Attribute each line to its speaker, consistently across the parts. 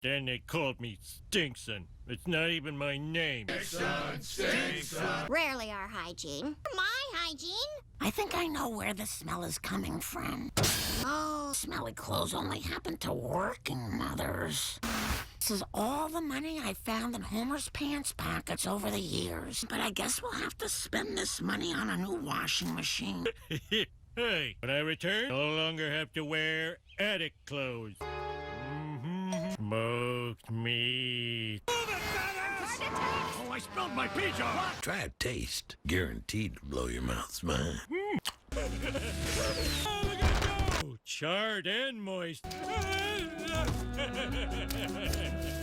Speaker 1: Then they called me Stinkson. It's not even my name.
Speaker 2: Stinkson. Rarely our hygiene. My hygiene?
Speaker 3: I think I know where the smell is coming from.
Speaker 2: Oh.
Speaker 3: Smelly clothes only happen to working mothers. This is all the money I found in Homer's pants pockets over the years. But I guess we'll have to spend this money on a new washing machine.
Speaker 1: Hey, when I return, no longer have to wear attic clothes. Smoked meat.
Speaker 4: Oh, I spilled my pizza!
Speaker 5: Try a taste. Guaranteed to blow your mouth's mind.
Speaker 1: Oh, look at it go! Charred and moist.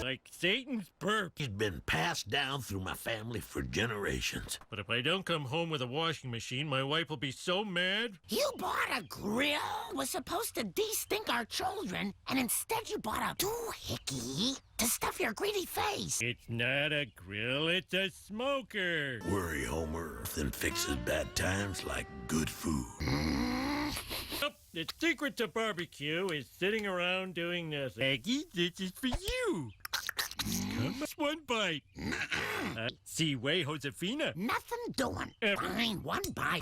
Speaker 1: Like Satan's burp.
Speaker 5: It's been passed down through my family for generations.
Speaker 1: But if I don't come home with a washing machine, my wife will be so mad.
Speaker 3: You bought a grill? Was supposed to de-stink our children, and instead you bought a doohickey to stuff your greedy face.
Speaker 1: It's not a grill, it's a smoker.
Speaker 5: Worry, Homer. Nothing fixes bad times like good food.
Speaker 1: Oh, the secret to barbecue is sitting around doing nothing. Maggie, this is for you. Come on, one bite. See way, Josefina.
Speaker 3: Nothing doing. Fine, one bite.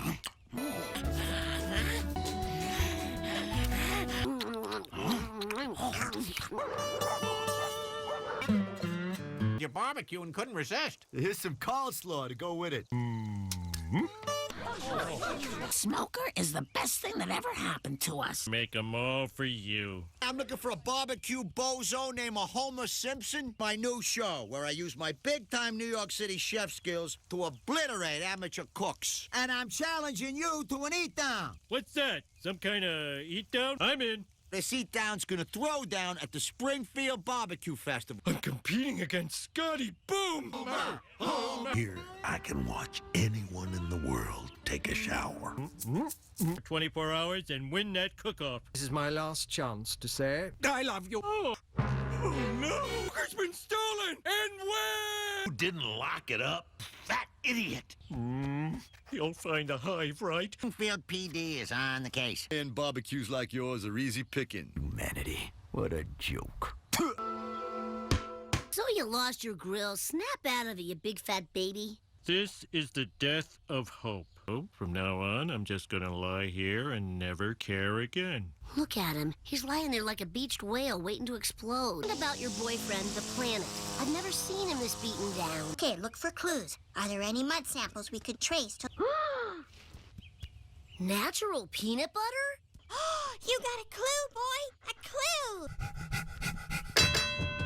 Speaker 4: You barbecued and couldn't resist.
Speaker 6: Here's some coleslaw to go with it.
Speaker 3: Smoker is the best thing that ever happened to us.
Speaker 1: Make them all for you.
Speaker 6: I'm looking for a barbecue bozo named Homer Simpson. My new show, where I use my big-time New York City chef skills to obliterate amateur cooks. And I'm challenging you to an eat-down.
Speaker 1: What's that? Some kind of eat-down? I'm in.
Speaker 6: This eat-down's gonna throw down at the Springfield Barbecue Festival.
Speaker 1: I'm competing against Scotty Boom!
Speaker 5: Here, I can watch anyone in the world take a shower.
Speaker 1: 24 hours and win that cook-off.
Speaker 7: This is my last chance to say, I love you.
Speaker 1: Oh no! It's been stolen! And where?
Speaker 5: Who didn't lock it up? That idiot!
Speaker 1: You'll find a hive, right?
Speaker 6: Springfield PD is on the case.
Speaker 8: And barbecues like yours are easy picking.
Speaker 6: Humanity, what a joke.
Speaker 2: So you lost your grill. Snap out of it, you big fat baby.
Speaker 1: This is the death of hope. Oh, from now on, I'm just gonna lie here and never care again.
Speaker 2: Look at him. He's lying there like a beached whale waiting to explode. What about your boyfriend, the planet? I've never seen him this beaten down.
Speaker 9: Okay, look for clues. Are there any mud samples we could trace to...
Speaker 2: Natural peanut butter?
Speaker 9: You got a clue, boy! A clue!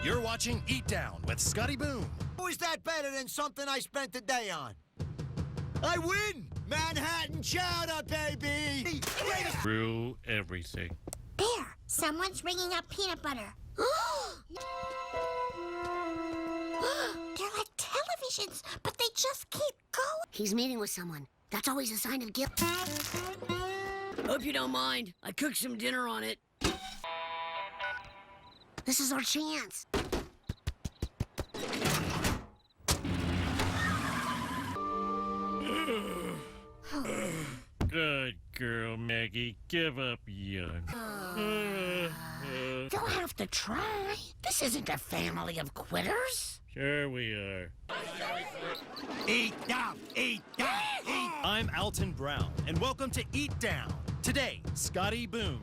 Speaker 4: You're watching Eat Down with Scotty Boom.
Speaker 6: How is that better than something I spent a day on? I win! Manhattan chowder, baby!
Speaker 1: Through everything.
Speaker 9: There! Someone's ringing up peanut butter. They're like televisions, but they just keep going.
Speaker 2: He's meeting with someone. That's always a sign of guilt. Hope you don't mind. I cooked some dinner on it. This is our chance.
Speaker 1: Good girl, Maggie. Give up young.
Speaker 3: They'll have to try. This isn't a family of quitters.
Speaker 1: Sure we are.
Speaker 4: Eat down, eat down, eat. I'm Alton Brown, and welcome to Eat Down. Today, Scotty Boom.